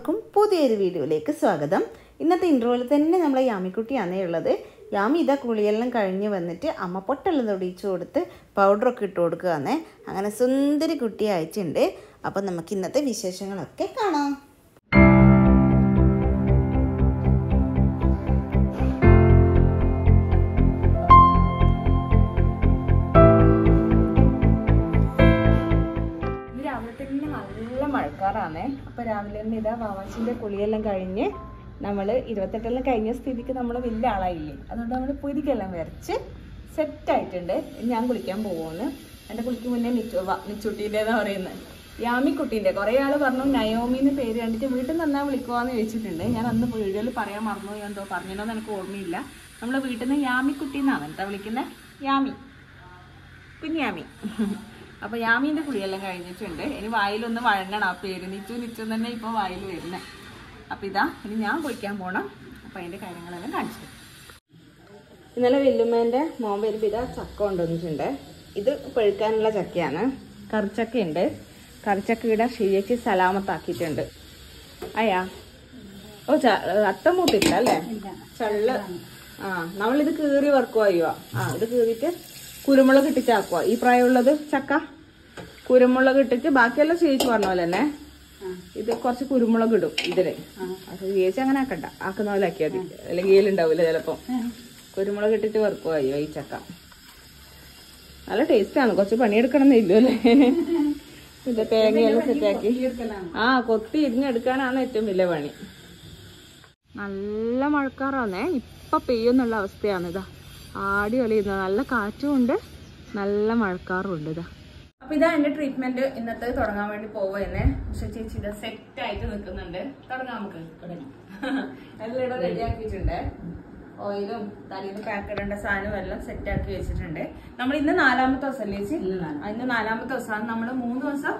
എല്ലാവർക്കും പുതിയൊരു വീഡിയോയിലേക്ക് സ്വാഗതം. ഇന്നത്തെ ഇൻട്രോയിൽ തന്നെ നമ്മളെ യാമിക്കുട്ടിയാണേ ഉള്ളത്. യാമി ഇതാ കുളിയെല്ലാം കഴിഞ്ഞ് വന്നിട്ട് അമ്മ പൊട്ടെല്ലാം തൊടിയിച്ചു കൊടുത്ത് പൗഡറൊക്കെ ഇട്ട് കൊടുക്കുകയാണേ. അങ്ങനെ സുന്ദരി കുട്ടി അയച്ചിട്ടുണ്ട്. അപ്പം നമുക്ക് ഇന്നത്തെ വിശേഷങ്ങളൊക്കെ കാണാം. നല്ല മഴക്കാറാണേ. അപ്പോൾ രാവിലെ തന്നെ ഇതാ വാവാച്ചിൻ്റെ കുളിയെല്ലാം കഴിഞ്ഞ് നമ്മൾ 28എല്ലാം കഴിഞ്ഞ സ്ഥിതിക്ക് നമ്മൾ വലിയ ആളായില്ലേ, അതുകൊണ്ട് നമ്മൾ പൊരിക്കെല്ലാം വരച്ച് സെറ്റായിട്ടുണ്ട്. ഞാൻ കുളിക്കാൻ പോകുമെന്ന്. എൻ്റെ കുളിക്ക് മുന്നേ നിച്ചുട്ടീൻ്റെതാണ് പറയുന്നത്, യാമിക്കുട്ടീൻ്റെ. കുറേ ആൾ പറഞ്ഞു നയോമിന്ന് പേര് കണ്ടിട്ട് വീട്ടിൽ നിന്ന് എന്നാ വിളിക്കുവാന്ന് ചോദിച്ചിട്ടുണ്ട്. ഞാൻ അന്ന് വീഡിയോയിൽ പറയാൻ മറന്നു, എന്തോ പറഞ്ഞിട്ടോന്ന് എനിക്ക് ഓർമ്മയില്ല. നമ്മൾ വീട്ടിൽ നിന്ന് യാമിക്കുട്ടി എന്നാണ് എന്താ വിളിക്കുന്നത്, യാമി, കുഞ്ഞാമി. അപ്പോൾ യാമീൻ്റെ കുളിയെല്ലാം കഴിഞ്ഞിട്ടുണ്ട്. ഇനി വായിലൊന്ന് വഴങ്ങണം ആ പേര്. നിച്ചു തന്നെ ഇപ്പോൾ വായിൽ വരുന്നത്. അപ്പോൾ ഇതാ ഇനി ഞാൻ കുളിക്കാൻ പോകണം. അപ്പോൾ അതിൻ്റെ കാര്യങ്ങളെല്ലാം കാണിച്ചു. ഇന്നലെ വെല്ലുമ്മേൻ്റെ മോൻ വരുമ്പോൾ ഇതാ ചക്ക കൊണ്ടുവന്നിട്ടുണ്ട്. ഇത് പഴുക്കാനുള്ള ചക്കയാണ്. കറിച്ചക്കയുണ്ട്. കറിച്ചക്ക ഇവിടെ ശരിയാക്കി സലാമത്താക്കിയിട്ടുണ്ട്. അയ്യാ ഓ അത്തം മൂത്തില്ല അല്ലേ, ചള്ള്. നമ്മളിത് കീറി വറുക്കുക ചെയ്യുക. ഇത് കീറിയിട്ട് കുരുമുളക് ഇട്ടിട്ടാക്കുക. ഈ പ്രായമുള്ളത് ചക്ക കുരുമുളക് ഇട്ടിട്ട് ബാക്കിയെല്ലാം ചേച്ചി പറഞ്ഞ പോലെ തന്നെ ഇത് കുറച്ച് കുരുമുളക് ഇടും ഇതില്. അത് ചേച്ചി അങ്ങനെ ആക്കണ്ട, ആക്കുന്ന പോലെ ആക്കിയാൽ മതി, അല്ലെങ്കിൽ ഏലുണ്ടാവില്ല ചിലപ്പോ. കുരുമുളക് ഇട്ടിട്ട് വറുക്കുക അയ്യോ ഈ ചക്ക. നല്ല ടേസ്റ്റാണ്. കുറച്ച് പണിയെടുക്കണം എന്നില്ലോ അല്ലേ. ഇത് തേങ്ങയെല്ലാം സെറ്റാക്കി കൊത്തി ഇരിഞ്ഞെടുക്കാനാണ് ഏറ്റവും വലിയ പണി. നല്ല മഴക്കാറാന്നേ, ഇപ്പൊ പെയ്യുന്നുള്ള അവസ്ഥയാണ്. ഇതാ ആടി ഒലിയുന്നത്, നല്ല കാറ്റും ഉണ്ട്, നല്ല മഴക്കാറും ഉണ്ട്. ഇതാ അപ്പൊ ഇതാ എന്റെ ട്രീറ്റ്മെന്റ് ഇന്നത്തെ തുടങ്ങാൻ വേണ്ടി പോവുന്നേ. പക്ഷെ ചേച്ചി ഇതാ സെറ്റ് ആയിട്ട് നിൽക്കുന്നുണ്ട്. തുടങ്ങാം നമുക്ക്. എല്ലാം ഇവിടെ റെഡി ആക്കിയിട്ടുണ്ട്. ഓയിലും തലേന്ന് പാക്ക് ഇടേണ്ട സാധനവും എല്ലാം സെറ്റ് ആക്കി വെച്ചിട്ടുണ്ട്. നമ്മൾ ഇന്ന് 4ാമത്തെ ദിവസം അല്ലേ ചേച്ചി? ഇന്ന് 4ാമത്തെ ദിവസമാണ്. നമ്മള് 3 ദിവസം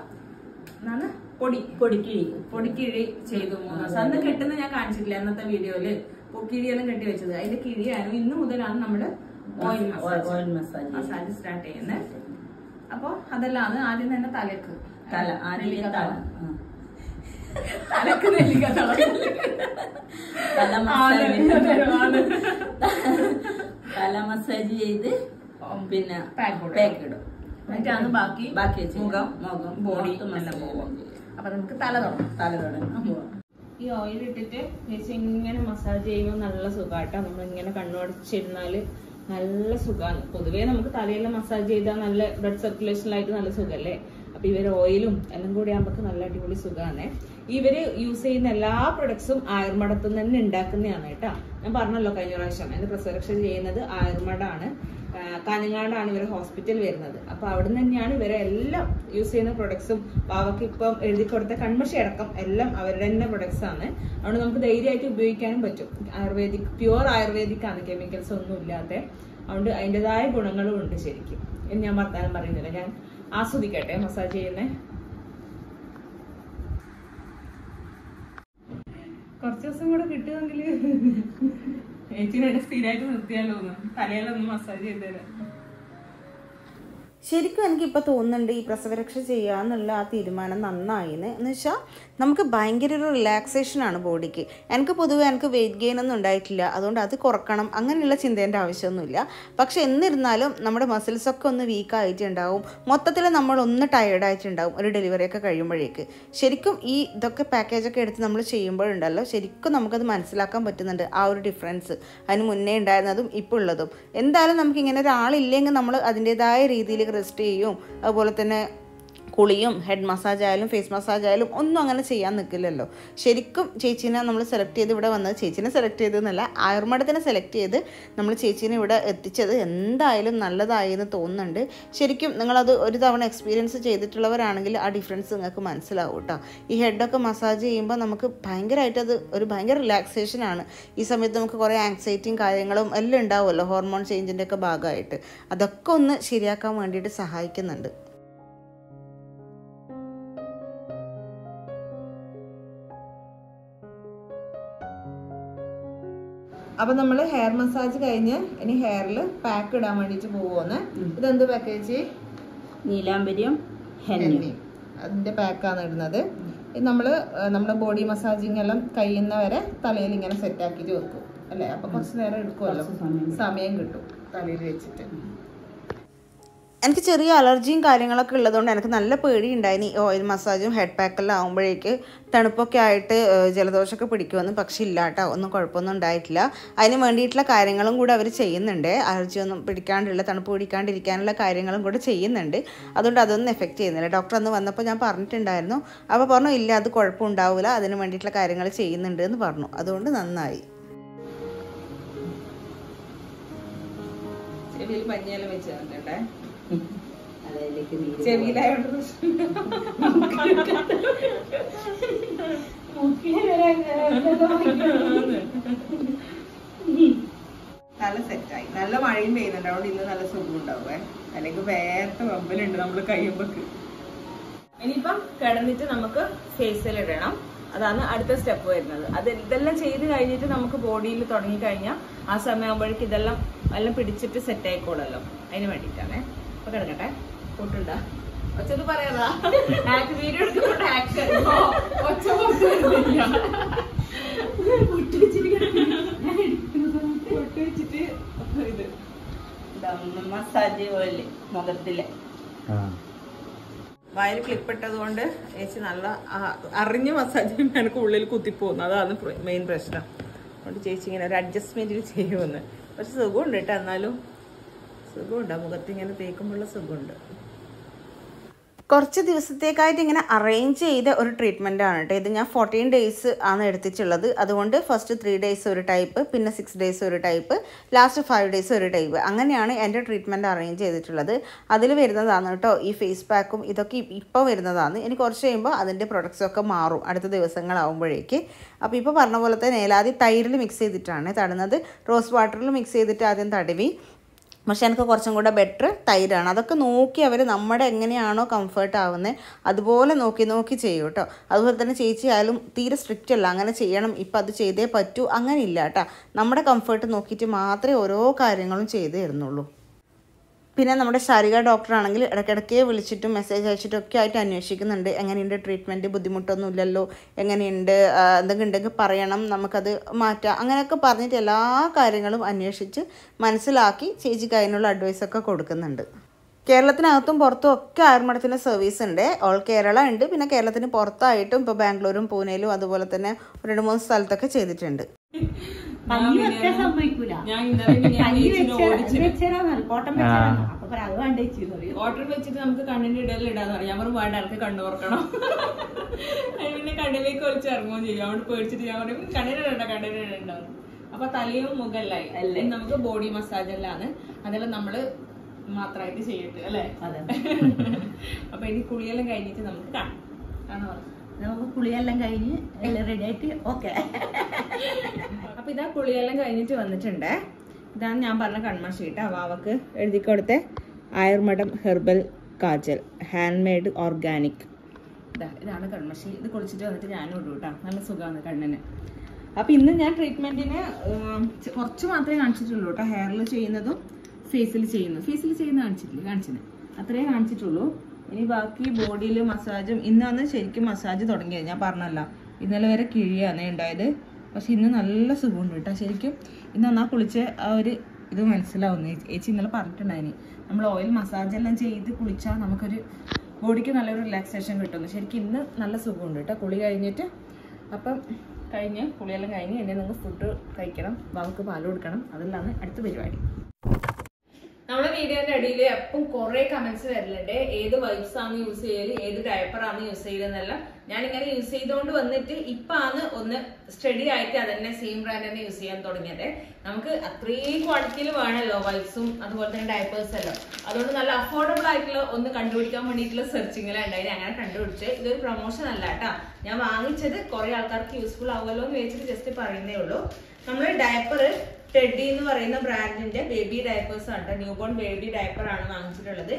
എന്താണ് പൊടിക്കിഴി ചെയ്തു. 3 ദിവസം അന്ന് കെട്ടുന്ന ഞാൻ കാണിച്ചിട്ടില്ല അന്നത്തെ വീഡിയോയില്. കിഴിയെല്ലാം കെട്ടി വെച്ചത് അതിന്റെ കിഴിയാണ്. ഇന്ന് മുതലാണ് നമ്മള് ഓയിൽ മസാജ് സ്റ്റാർട്ട് ചെയ്യുന്നത്. അപ്പൊ അതെല്ലാം ആദ്യം തന്നെ തലക്ക് നെല്ലിക്ക തല മസാജ് ചെയ്ത് പിന്നെ പാക്ക് ഇടും. എന്നിട്ടാണ് ബാക്കി മുഖം ബോഡി എല്ലാം പോകും. അപ്പൊ നമുക്ക് തല തുടങ്ങാം. ഈ ഓയിൽ ഇട്ടിട്ട് ചേച്ചി ഇങ്ങനെ മസാജ് ചെയ്യുമ്പോൾ നല്ല സുഖമായിട്ടാ. നമ്മളിങ്ങനെ കണ്ണുടച്ചിരുന്നാല് നല്ല സുഖമാണ്. പൊതുവേ നമുക്ക് തലയെല്ലാം മസാജ് ചെയ്താൽ നല്ല ബ്ലഡ് സർക്കുലേഷനിലായിട്ട് നല്ല സുഖമല്ലേ. അപ്പൊ ഇവര് ഓയിലും എല്ലാം കൂടി ആകുമ്പോൾ നല്ല അടിപൊളി സുഖമാണ്. ഇവര് യൂസ് ചെയ്യുന്ന എല്ലാ പ്രൊഡക്ട്സും ആയുർമഠത്തിൽ തന്നെ ഉണ്ടാക്കുന്നതാണ് കേട്ടോ. ഞാൻ പറഞ്ഞല്ലോ കഴിഞ്ഞ പ്രാവശ്യം എന്റെ പ്രസവരക്ഷ ചെയ്യുന്നത് ആയുർമഠാണ്. കാഞ്ഞങ്ങാടാണ് ഇവരെ ഹോസ്പിറ്റൽ വരുന്നത്. അപ്പൊ അവിടെ നിന്ന് തന്നെയാണ് ഇവരെ എല്ലാം യൂസ് ചെയ്യുന്ന പ്രൊഡക്ട്സും. പാവക്ക് ഇപ്പം എഴുതി കൊടുത്ത കൺമഷി അടക്കം എല്ലാം അവരുടെ തന്നെ പ്രൊഡക്ട്സ് ആണ്. അതുകൊണ്ട് നമുക്ക് ധൈര്യമായിട്ട് ഉപയോഗിക്കാനും പറ്റും. ആയുർവേദിക്, പ്യുവർ ആയുർവേദിക് ആണ്, കെമിക്കൽസ് ഒന്നും ഇല്ലാതെ. അതുകൊണ്ട് അതിൻ്റെതായ ഗുണങ്ങളും ഉണ്ട് ശരിക്കും. എന്ന് ഞാൻ വർത്താനം പറയുന്നില്ല, ഞാൻ ആസ്വദിക്കട്ടെ മസാജ് ചെയ്യുന്നേ. കുറച്ച് ദിവസം കൂടെ കിട്ടുമെങ്കിൽ ചേച്ചിനെ സ്ഥിരമായിട്ട് നിർത്തിയാലോ, തലയിലൊന്ന് മസാജ് ചെയ്തുതരാം. ശരിക്കും എനിക്കിപ്പോൾ തോന്നുന്നുണ്ട് ഈ പ്രസവരക്ഷ ചെയ്യാന്നുള്ള ആ തീരുമാനം നന്നായിന്ന്. എന്ന് വെച്ചാൽ നമുക്ക് ഭയങ്കര ഒരു റിലാക്സേഷനാണ് ബോഡിക്ക്. എനിക്ക് പൊതുവെ വെയിറ്റ് ഗെയിൻ ഒന്നും ഉണ്ടായിട്ടില്ല, അതുകൊണ്ട് അത് കുറക്കണം അങ്ങനെയുള്ള ചിന്തേൻ്റെ ആവശ്യമൊന്നുമില്ല. പക്ഷെ എന്നിരുന്നാലും നമ്മുടെ മസിൽസൊക്കെ ഒന്ന് വീക്കായിട്ടുണ്ടാവും. മൊത്തത്തിൽ നമ്മളൊന്ന് ടയേർഡായിട്ടുണ്ടാവും ഒരു ഡെലിവറിയൊക്കെ കഴിയുമ്പോഴേക്ക്. ശരിക്കും ഈ ഇതൊക്കെ പാക്കേജൊക്കെ എടുത്ത് നമ്മൾ ചെയ്യുമ്പോഴുണ്ടല്ലോ, ശരിക്കും നമുക്കത് മനസ്സിലാക്കാൻ പറ്റുന്നുണ്ട് ആ ഒരു ഡിഫറൻസ്. അതിന് മുന്നേ ഉണ്ടായിരുന്നതും ഇപ്പോൾ ഉള്ളതും. എന്തായാലും നമുക്കിങ്ങനെ ഒരാളില്ലെങ്കിൽ നമ്മൾ അതിൻ്റെതായ രീതിയിൽ റെസ്റ്റ് ചെയ്യും. അതുപോലെ തന്നെ കുളിയും ഹെഡ് മസാജ് ആയാലും ഫേസ് മസാജ് ആയാലും ഒന്നും അങ്ങനെ ചെയ്യാൻ നിൽക്കില്ലല്ലോ. ശരിക്കും ചേച്ചീനെ നമ്മൾ സെലക്ട് ചെയ്ത് ഇവിടെ വന്നത്, ചേച്ചീനെ സെലക്ട് ചെയ്തതെന്നല്ല, ആയുർമഠത്തിനെ സെലക്ട് ചെയ്ത് നമ്മൾ ചേച്ചീനെ ഇവിടെ എത്തിച്ചത് എന്തായാലും നല്ലതായി എന്ന് തോന്നുന്നുണ്ട്. ശരിക്കും നിങ്ങളത് ഒരു തവണ എക്സ്പീരിയൻസ് ചെയ്തിട്ടുള്ളവരാണെങ്കിൽ ആ ഡിഫറൻസ് നിങ്ങൾക്ക് മനസ്സിലാവും കേട്ടോ. ഈ ഹെഡൊക്കെ മസാജ് ചെയ്യുമ്പോൾ നമുക്ക് ഭയങ്കരമായിട്ട് അത് ഒരു ഭയങ്കര റിലാക്സേഷനാണ്. ഈ സമയത്ത് നമുക്ക് കുറേ ആങ്സൈറ്റിയും കാര്യങ്ങളും എല്ലാം ഉണ്ടാവുമല്ലോ, ഹോർമോൺ ചേഞ്ചിൻ്റെ ഒക്കെ ഭാഗമായിട്ട്. അതൊക്കെ ഒന്ന് ശരിയാക്കാൻ വേണ്ടിയിട്ട് സഹായിക്കുന്നുണ്ട്. അപ്പൊ നമ്മള് ഹെയർ മസാജ് കഴിഞ്ഞ് ഇനി ഹെയറിൽ പാക്ക് ഇടാൻ വേണ്ടിട്ട് പോവുന്ന. ഇതെന്ത് പാക്കേജ്? നീലാംബരിയും ഹെന്നയും. അതിന്റെ പാക്കാണ് ഇടുന്നത്. നമ്മൾ നമ്മുടെ ബോഡി മസാജിങ് എല്ലാം കഴിയുന്നവരെ തലയിൽ ഇങ്ങനെ സെറ്റാക്കിയിട്ട് വെക്കും അല്ലേ. അപ്പോൾ കുറച്ച് നേരം എടുക്കുമല്ലോ, സമയം കിട്ടും തലയിൽ വെച്ചിട്ട്. എനിക്ക് ചെറിയ അലർജിയും കാര്യങ്ങളൊക്കെ ഉള്ളതുകൊണ്ട് എനിക്ക് നല്ല പേടി ഉണ്ടായിന് ഈ ഓയിൽ മസാജും ഹെഡ് പാക്കെല്ലാം ആകുമ്പോഴേക്ക് തണുപ്പൊക്കെ ആയിട്ട് ജലദോഷമൊക്കെ പിടിക്കുമെന്ന്. പക്ഷെ ഇല്ല കേട്ടോ, ഒന്നും കുഴപ്പമൊന്നും ഉണ്ടായിട്ടില്ല. അതിന് വേണ്ടിയിട്ടുള്ള കാര്യങ്ങളും കൂടെ അവർ ചെയ്യുന്നുണ്ട്. അലർജി ഒന്നും പിടിക്കാണ്ടുള്ള, തണുപ്പ് പിടിക്കാണ്ടിരിക്കാനുള്ള കാര്യങ്ങളും കൂടെ ചെയ്യുന്നുണ്ട്. അതുകൊണ്ട് അതൊന്നും എഫക്റ്റ് ചെയ്യുന്നില്ല. ഡോക്ടർ അന്ന് വന്നപ്പോൾ ഞാൻ പറഞ്ഞിട്ടുണ്ടായിരുന്നു. അപ്പോൾ പറഞ്ഞു ഇല്ല അത് കുഴപ്പമുണ്ടാവില്ല, അതിന് വേണ്ടിയിട്ടുള്ള കാര്യങ്ങൾ ചെയ്യുന്നുണ്ട് എന്ന് പറഞ്ഞു. അതുകൊണ്ട് നന്നായി. ചെവിയിൽ പഞ്ഞിയെല്ലാം വെച്ച് തന്നിട്ടുണ്ടേ. അതിലേക്ക് ചെവിയിലായോണ്ട് നല്ല സെറ്റായി. നല്ല മഴയും പെയ്യുന്നുണ്ട്, അതുകൊണ്ട് ഇന്ന് നല്ല സുഖം ഉണ്ടാവേ. അല്ലെങ്കിൽ വേറെ വമ്പലുണ്ട് നമ്മള് കഴിയുമ്പോക്ക്. ഇനിയിപ്പം കിടന്നിട്ട് നമുക്ക് ഫേസിൽ ഇടണം. അതാണ് അടുത്ത സ്റ്റെപ്പ് വരുന്നത്. ഇതെല്ലാം ചെയ്ത് കഴിഞ്ഞിട്ട് നമുക്ക് ബോഡിയിൽ തുടങ്ങി കഴിഞ്ഞാൽ ആ സമയമാകുമ്പോഴേക്ക് ഇതെല്ലാം എല്ലാം പിടിച്ചിട്ട് സെറ്റ് ആയിക്കോളല്ലോ. അതിന് വേണ്ടിയിട്ടാണേ. അപ്പൊ കിടക്കട്ടെ. കൂട്ടുണ്ടാ ഒച്ചത് പറയാതാ വീഡിയോ എടുക്കുന്നുണ്ട്. ആക്ഷൻ ഒച്ച വെച്ചിട്ട് ഇത് മസാജ് ഓയില് മുഖത്തിലെ വയറ് ക്ലിപ്പിട്ടത് കൊണ്ട് ചേച്ചി നല്ല അറിഞ്ഞ് മസാജ് ചെയ്യുമ്പോൾ എനിക്ക് ഉള്ളിൽ കുത്തിപ്പോകുന്നു. അതാണ് മെയിൻ പ്രശ്നം. അതുകൊണ്ട് ചേച്ചി ഇങ്ങനെ ഒരു അഡ്ജസ്റ്റ്മെന്റിൽ ചെയ്യുമെന്ന്. പക്ഷെ സുഖമുണ്ട് കേട്ടോ. എന്നാലും സുഖമുണ്ട്, മുഖത്ത് ഇങ്ങനെ തേക്കുമ്പോഴുള്ള സുഖമുണ്ട്. കുറച്ച് ദിവസത്തേക്കായിട്ട് ഇങ്ങനെ അറേഞ്ച് ചെയ്ത ഒരു ട്രീറ്റ്മെൻ്റ് ആണ് കേട്ടോ ഇത്. ഞാൻ 14 days ആണ് എടുത്തിട്ടുള്ളത്. അതുകൊണ്ട് ഫസ്റ്റ് 3 days ഒരു ടൈപ്പ്, പിന്നെ 6 days ഒരു ടൈപ്പ്, ലാസ്റ്റ് 5 days ഒരു ടൈപ്പ്. അങ്ങനെയാണ് എൻ്റെ ട്രീറ്റ്മെൻറ്റ് അറേഞ്ച് ചെയ്തിട്ടുള്ളത്. അതിൽ വരുന്നതാണ് കേട്ടോ ഈ ഫേസ് പാക്കും ഇതൊക്കെ ഇപ്പോൾ വരുന്നതാണ്. ഇനി കുറച്ച് കഴിയുമ്പോൾ അതിൻ്റെ പ്രൊഡക്ട്സൊക്കെ മാറും അടുത്ത ദിവസങ്ങളാവുമ്പോഴേക്ക്. അപ്പോൾ ഇപ്പോൾ പറഞ്ഞ പോലെ തന്നെ ആദ്യം തൈരിൽ മിക്സ് ചെയ്തിട്ടാണ് തടുന്നത്. റോസ് വാട്ടറിൽ മിക്സ് ചെയ്തിട്ട് ആദ്യം തടവി. പക്ഷെ എനിക്ക് കുറച്ചും കൂടെ ബെറ്റർ തൈരാണ്. അതൊക്കെ നോക്കി അവർ നമ്മുടെ എങ്ങനെയാണോ കംഫർട്ട് ആവുന്നത് അതുപോലെ നോക്കി നോക്കി ചെയ്യും കേട്ടോ. അതുപോലെ തന്നെ ചേച്ചി ആയാലും തീരെ സ്ട്രിക്റ്റ് അല്ല, അങ്ങനെ ചെയ്യണം ഇപ്പം അത് ചെയ്തേ പറ്റൂ അങ്ങനെ ഇല്ല കേട്ടോ. നമ്മുടെ കംഫർട്ട് നോക്കിയിട്ട് മാത്രമേ ഓരോ കാര്യങ്ങളും ചെയ്തു തരുന്നുള്ളൂ. പിന്നെ നമ്മുടെ ശാരിക ഡോക്ടറാണെങ്കിൽ ഇടയ്ക്കിടയ്ക്ക് വിളിച്ചിട്ടും മെസ്സേജ് അയച്ചിട്ടും ഒക്കെ ആയിട്ട് അന്വേഷിക്കുന്നുണ്ട്. എങ്ങനെയുണ്ട് ട്രീറ്റ്മെൻറ്റ്, ബുദ്ധിമുട്ടൊന്നും ഇല്ലല്ലോ, എങ്ങനെയുണ്ട്, എന്തെങ്കിലും ഉണ്ടെങ്കിൽ പറയണം, നമുക്കത് മാറ്റാം, അങ്ങനെയൊക്കെ പറഞ്ഞിട്ട് എല്ലാ കാര്യങ്ങളും അന്വേഷിച്ച് മനസ്സിലാക്കി ചേച്ചിക്ക് അതിനുള്ള അഡ്വൈസൊക്കെ കൊടുക്കുന്നുണ്ട്. കേരളത്തിനകത്തും പുറത്തും ഒക്കെ ആയുർവേദത്തിൻ്റെ സർവീസ് ഉണ്ട്. ഓൾ കേരള ഉണ്ട്. പിന്നെ കേരളത്തിന് പുറത്തായിട്ടും ഇപ്പോൾ ബാംഗ്ലൂരും പൂനെയിലും അതുപോലെ തന്നെ 2-3 സ്ഥലത്തൊക്കെ ചെയ്തിട്ടുണ്ട്. ഓർഡർ വെച്ചിട്ട് നമുക്ക് കണ്ണിന്റെ ഇടയിൽ ഇടാന്ന് പറയാം. ഞാൻ വേണ്ട ആൾക്ക് കണ്ണു തുറക്കണം, പിന്നെ കണ്ണിലേക്ക് ഒളിച്ച് ഇറങ്ങുകയും ചെയ്യും. അവിടെ പേടിച്ചിട്ട് ഞാൻ പറയും കണ്ണിനിടണ്ടാവും. അപ്പൊ തലയും മുഖല്ലായി നമുക്ക് ബോഡി മസാജ് എല്ലാമാണ്. അതെല്ലാം നമ്മള് മാത്രമായിട്ട് ചെയ്യട്ടെ അല്ലേ. അപ്പൊ ഇനി കുളിയെല്ലാം കഴിഞ്ഞിട്ട് നമുക്ക് കാണാം. നമുക്ക് കുളിയെല്ലാം കഴിഞ്ഞ് എല്ലാം റെഡി ആയിട്ട് ഓക്കെ. അപ്പൊ ഇതാ കുളിയെല്ലാം കഴിഞ്ഞിട്ട് വന്നിട്ടുണ്ട്. ഇതാണ് ഞാൻ പറഞ്ഞ കൺമഷി കേട്ടോ. വാവക്ക് എഴുതി കൊടുത്ത Ayurmatham herbal kajal, hand made organic. ഇതാണ് കൺമഷി. ഇത് കുളിച്ചിട്ട് വന്നിട്ട് ഞാനും ഇടും കേട്ടോ. നല്ല സുഖമാണ് കണ്ണിന്. അപ്പൊ ഇന്ന് ഞാൻ ട്രീറ്റ്മെന്റിന് കുറച്ച് മാത്രമേ കാണിച്ചിട്ടുള്ളൂ കേട്ടോ. ഹെയറിൽ ചെയ്യുന്നതും ഫേസിൽ കാണിച്ചില്ല അത്രേ കാണിച്ചിട്ടുള്ളൂ. ഇനി ബാക്കി ബോഡിയിൽ മസാജും ഇന്നാണ് ശരിക്കും മസാജ് തുടങ്ങിയത്. ഞാൻ പറഞ്ഞല്ല, ഇന്നലെ വരെ കിഴിയാണ് ഉണ്ടായത്. പക്ഷെ ഇന്ന് നല്ല സുഖമുണ്ട് കേട്ടോ. ശരിക്കും ഇന്ന് എന്നാ കുളിച്ച ആ ഒരു ഇത് മനസ്സിലാവുന്നു. ചേച്ചി ഇന്നലെ പറഞ്ഞിട്ടുണ്ടായിന് നമ്മൾ ഓയിൽ മസാജ് എല്ലാം ചെയ്ത് കുളിച്ചാൽ നമുക്കൊരു ബോഡിക്ക് നല്ലൊരു റിലാക്സേഷൻ കിട്ടുന്നു. ശരിക്കും ഇന്ന് നല്ല സുഖമുണ്ട് കേട്ടോ കുളി കഴിഞ്ഞിട്ട്. അപ്പം കുളിയെല്ലാം കഴിഞ്ഞ് എന്നെ നിങ്ങൾ ഫുഡ് കഴിക്കണം, വാവക്ക് പാൽ കൊടുക്കണം. അതെല്ലാം അടുത്ത പരിപാടി. നമ്മുടെ വീഡിയോന്റെ അടിയിൽ എപ്പം കുറെ കമന്റ്സ് വരലുണ്ട്. ഏത് വൈപ്സ് ആണ് യൂസ് ചെയ്യല്, ഏത് ഡയപ്പർ ആണ് യൂസ് ചെയ്യലെന്നെല്ലാം. ഞാനിങ്ങനെ യൂസ് ചെയ്തുകൊണ്ട് വന്നിട്ട് ഇപ്പാണ് ഒന്ന് സ്റ്റഡി ആയിട്ട് അതന്നെ സെയിം ബ്രാൻഡ് തന്നെ യൂസ് ചെയ്യാൻ തുടങ്ങിയത്. നമുക്ക് അത്രയും ക്വാളിറ്റിയിൽ വേണമല്ലോ വൈപ്സും അതുപോലെ തന്നെ ഡയപ്പേഴ്സ് എല്ലാം. അതുകൊണ്ട് നല്ല അഫോർഡബിൾ ആയിട്ടുള്ള ഒന്ന് കണ്ടുപിടിക്കാൻ വേണ്ടിയിട്ടുള്ള സെർച്ചിങ്ങിലാണ് ഉണ്ടായത്. അങ്ങനെ കണ്ടുപിടിച്ചത്. ഇതൊരു പ്രൊമോഷൻ അല്ല കേട്ടാ. ഞാൻ വാങ്ങിച്ചത് കുറെ ആൾക്കാർക്ക് യൂസ്ഫുൾ ആവുമല്ലോ എന്ന് വെച്ചിട്ട് ജസ്റ്റ് പറയുന്നേ ഉള്ളൂ. നമ്മൾ ഡയപ്പർ ടെഡി എന്ന് പറയുന്ന ബ്രാൻഡിന്റെ ബേബി ഡയപ്പേഴ്സ് ആണ്. ന്യൂ ബോൺ ബേബി ഡയപ്പർ ആണ് വാങ്ങിച്ചിട്ടുള്ളത്.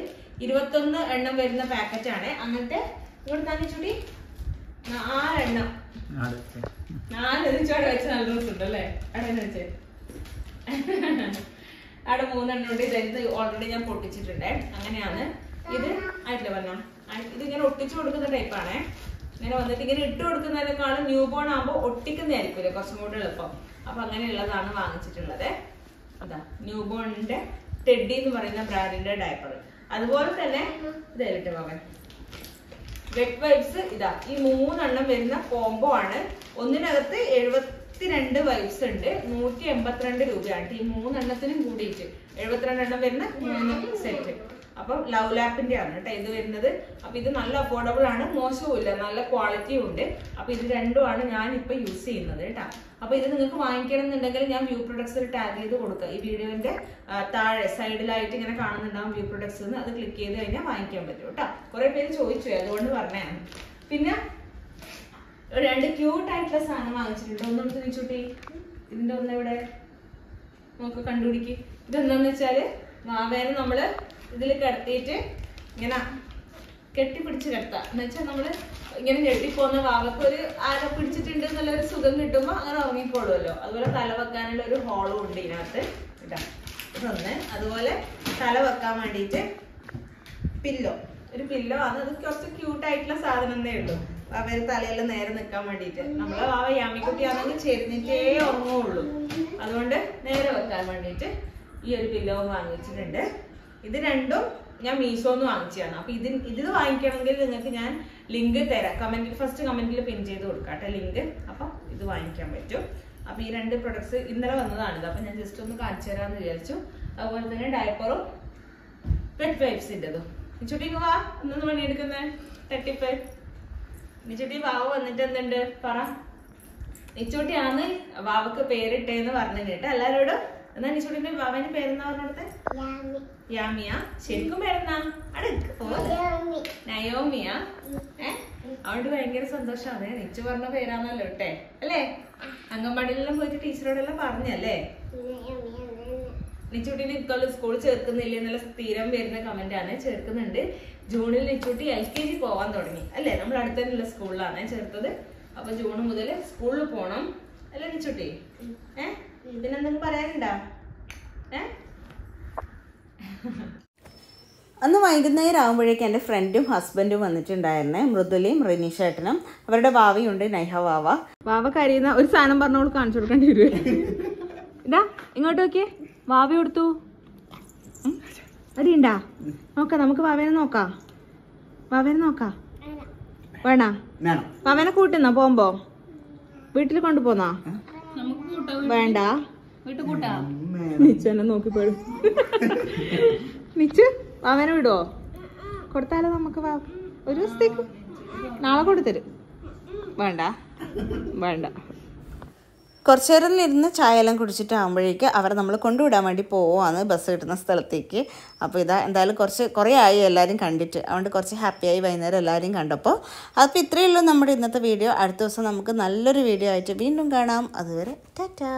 21 എണ്ണം വരുന്ന പാക്കറ്റ് ആണ്. അങ്ങനത്തെ ഇവിടെ തന്നെ ചൂടി 4 എണ്ണം 4 ചോടെ വെച്ച് നല്ല ദിവസമുണ്ട് അല്ലേ. അവിടെ വെച്ച് അവിടെ 3 എണ്ണം ഉണ്ട്. ഇത് ഓൾറെഡി ഞാൻ പൊട്ടിച്ചിട്ടുണ്ട്. അങ്ങനെയാണ് ഇത് ആയിട്ടില്ല പറഞ്ഞ ഇതിങ്ങനെ ഒട്ടിച്ചു കൊടുക്കുന്ന ടൈപ്പാണ്. ഇങ്ങനെ വന്നിട്ട് ഇങ്ങനെ ഇട്ട് കൊടുക്കുന്നതിനേക്കാളും ന്യൂ ബോൺ ആകുമ്പോൾ ഒട്ടിക്കുന്നതായിരിക്കുമല്ലോ കുറച്ചും കൂടെ എളുപ്പം. അപ്പൊ അങ്ങനെയുള്ളതാണ് വാങ്ങിച്ചിട്ടുള്ളത്. അതാ ന്യൂ ബോണിന്റെ ടെഡി എന്ന് പറയുന്ന ബ്രാൻഡിന്റെ ഡയപ്പർ. അതുപോലെ തന്നെ ഇതായിട്ട് പോകാൻ വെറ്റ് വൈപ്സ് ഇതാ ഈ 3 വരുന്ന കോംബോ ആണ്. ഒന്നിനകത്ത് 72 വൈപ്സ് ഉണ്ട്. 182 രൂപയാണ് ഈ 3 കൂടിയിട്ട് 72 വരുന്ന 3 സെറ്റ്. അപ്പം ലവ് ലാപ്പിന്റെ ആണ് കേട്ടോ ഇത് വരുന്നത്. അപ്പൊ ഇത് നല്ല അഫോർഡബിൾ ആണ്, മോശവുമില്ല, നല്ല ക്വാളിറ്റിയും ഉണ്ട്. അപ്പൊ ഇത് രണ്ടുമാണ് ഞാൻ ഇപ്പൊ യൂസ് ചെയ്യുന്നത് കേട്ടോ. അപ്പൊ ഇത് നിങ്ങൾക്ക് വാങ്ങിക്കണം എന്നുണ്ടെങ്കിൽ ഞാൻ വ്യൂ പ്രൊഡക്ട്സിൽ ടാഗ് ചെയ്ത് കൊടുക്കുക. ഈ വീഡിയോന്റെ താഴെ സൈഡിലായിട്ട് ഇങ്ങനെ കാണുന്നുണ്ടാവും വ്യൂ പ്രൊഡക്ട്സ് എന്ന്. അത് ക്ലിക്ക് ചെയ്ത് കഴിഞ്ഞാൽ വാങ്ങിക്കാൻ പറ്റും കേട്ടോ. കുറെ പേര് ചോദിച്ചു, അതുകൊണ്ട് പറഞ്ഞതാണ്. പിന്നെ 2 ക്യൂട്ട് ആയിട്ടുള്ള സാധനം വാങ്ങിച്ചിട്ടുണ്ട്. ഒന്നെടുത്ത് വെച്ചുട്ടി, ഇതിന്റെ ഒന്നെവിടെ നമുക്ക് കണ്ടുപിടിക്ക്. ഇതെന്താന്ന് വെച്ചാല് മാവേനെ നമ്മള് ഇതിൽ കിടത്തിയിട്ട് ഇങ്ങനെ കെട്ടിപ്പിടിച്ച് കിടത്താം. എന്ന് വെച്ചാൽ നമ്മള് ഇങ്ങനെ ഞെട്ടിപ്പോന്ന വാവക്ക് ഒരു ആര പിടിച്ചിട്ടുണ്ട് എന്നുള്ളൊരു സുഖം കിട്ടുമ്പോൾ അങ്ങനെ ഉറങ്ങിക്കോളുമല്ലോ. അതുപോലെ തല വെക്കാനുള്ള ഒരു ഹോളും ഉണ്ട് ഇതിനകത്ത് കേട്ടോ. ഇതൊന്ന്. അതുപോലെ തല വെക്കാൻ വേണ്ടിയിട്ട് ഒരു പില്ലോ ആണ്. അത് കുറച്ച് ക്യൂട്ടായിട്ടുള്ള സാധനം എന്നേ ഉള്ളൂ. വാവയുടെ തലയെല്ലാം നേരെ നിൽക്കാൻ വേണ്ടിയിട്ട്. നമ്മളെ വാവ യാമിക്കുട്ടിയാണെങ്കിൽ ചെരിഞ്ഞിട്ടേ ഉറങ്ങുള്ളൂ. അതുകൊണ്ട് നേരെ വെക്കാൻ വേണ്ടിയിട്ട് ഈ ഒരു പില്ലോവും വാങ്ങിച്ചിട്ടുണ്ട്. ഇത് രണ്ടും ഞാൻ മീഷോന്ന് വാങ്ങിച്ചതാണ്. അപ്പൊ ഇത് വാങ്ങിക്കണമെങ്കിൽ നിങ്ങൾക്ക് ഞാൻ ലിങ്ക് തരാം. ഫസ്റ്റ് കമന്റിൽ പിൻ ചെയ്ത് കൊടുക്കാട്ടെ ലിങ്ക്. അപ്പൊ ഇത് വാങ്ങിക്കാൻ പറ്റും. അപ്പൊ ഈ 2 പ്രൊഡക്ട്സ് ഇന്നലെ വന്നതാണിത്. അപ്പൊ ഞാൻ ജസ്റ്റ് ഒന്ന് കാണിച്ചു തരാമെന്ന് വിചാരിച്ചു. അതുപോലെ തന്നെ ഡയപ്പറും വെറ്റ് വൈപ്സിൻ്റെതും. നിച്ചുട്ടിക്ക് വാ, ഒന്നൊന്ന് പണിയെടുക്കുന്നേ. 35 നിച്ചുട്ടി വാവ് വന്നിട്ട് എന്തുണ്ട് പറ. നിച്ചുട്ടിയാന്ന് വാവക്ക് പേരിട്ടേന്ന് പറഞ്ഞു കേട്ടോ എല്ലാരോടും. എന്നാ നിച്ചുട്ടിന്റെ വാവന്റെ പേരെന്നാ പറഞ്ഞെടുത്തെ? യാമിയ. ശരിക്കും പേരെന്നാ? നയോമിയാ. അതുകൊണ്ട് ഭയങ്കര സന്തോഷമാണ്. നിച്ചു പറഞ്ഞ പേരാന്നല്ലോ ഇട്ടെ അല്ലേ? അംഗൻവാടിയിലെല്ലാം പോയിട്ട് ടീച്ചറോടെല്ലാം പറഞ്ഞല്ലേ? നിച്ചുട്ടിനെ ഇക്കൊല്ലം സ്കൂളിൽ ചേർക്കുന്നില്ല എന്നുള്ള സ്ഥിരം വരുന്ന കമന്റ് ആണ്. ചേർക്കുന്നുണ്ട്. ജൂണിൽ നിച്ചുട്ടി LKG പോവാൻ തുടങ്ങി അല്ലേ? നമ്മൾ അടുത്തുള്ള സ്കൂളിലാണ് ചേർത്തത്. അപ്പൊ ജൂൺ മുതൽ സ്കൂളിൽ പോണം അല്ലേ നിച്ചുട്ടി? ഇതിനെന്തെങ്കിലും പറയാനുണ്ടോ? അന്ന് വൈകുന്നേരം ആകുമ്പോഴേക്കും എൻ്റെ ഫ്രണ്ടും ഹസ്ബൻഡും വന്നിട്ടുണ്ടായിരുന്നേ. മൃദുലയും റിനീഷേട്ടനും അവരുടെ വാവയുണ്ട് നൈഹ വാവ. വാവ കരയുന്ന ഒരു സാധനം പറഞ്ഞോളൂ, കാണിച്ചു കൊടുക്കേണ്ടി വരും. ഇതാ ഇങ്ങോട്ട് നോക്കിയേ, വാവ കൊടുത്തു. അടിയുണ്ടാ? നോക്കാം, നമുക്ക് വാവേനെ നോക്കാം. വേണ? വാവേനെ കൂട്ടുന്ന പോകുമ്പോ വീട്ടിൽ കൊണ്ടുപോന്നാ? വേണ്ട, നിച്ചു എന്നെ നോക്കിപ്പോഴും. നിച്ചു വാവേനെ വിടുവോ? കൊടുത്താലോ നമുക്ക്? ഒരു ദിവസത്തേക്ക് നാളെ കൊടുത്തരും. വേണ്ട. കുറച്ചു നേരം ഇരുന്ന് ചായയെല്ലാം കുടിച്ചിട്ടാകുമ്പോഴേക്ക് അവരെ നമ്മൾ കൊണ്ടുവിടാൻ വേണ്ടി പോവുകയാണ് ബസ് കിട്ടുന്ന സ്ഥലത്തേക്ക്. അപ്പോൾ ഇതാ എന്തായാലും കുറേ ആയി എല്ലാവരും കണ്ടിട്ട്. അതുകൊണ്ട് കുറച്ച് ഹാപ്പിയായി വൈകുന്നേരം എല്ലാവരും കണ്ടപ്പോൾ. അപ്പോൾ ഇത്രയേ ഉള്ളൂ നമ്മുടെ ഇന്നത്തെ വീഡിയോ. അടുത്ത ദിവസം നമുക്ക് നല്ലൊരു വീഡിയോ ആയിട്ട് വീണ്ടും കാണാം. അതുവരെ ടാറ്റാ.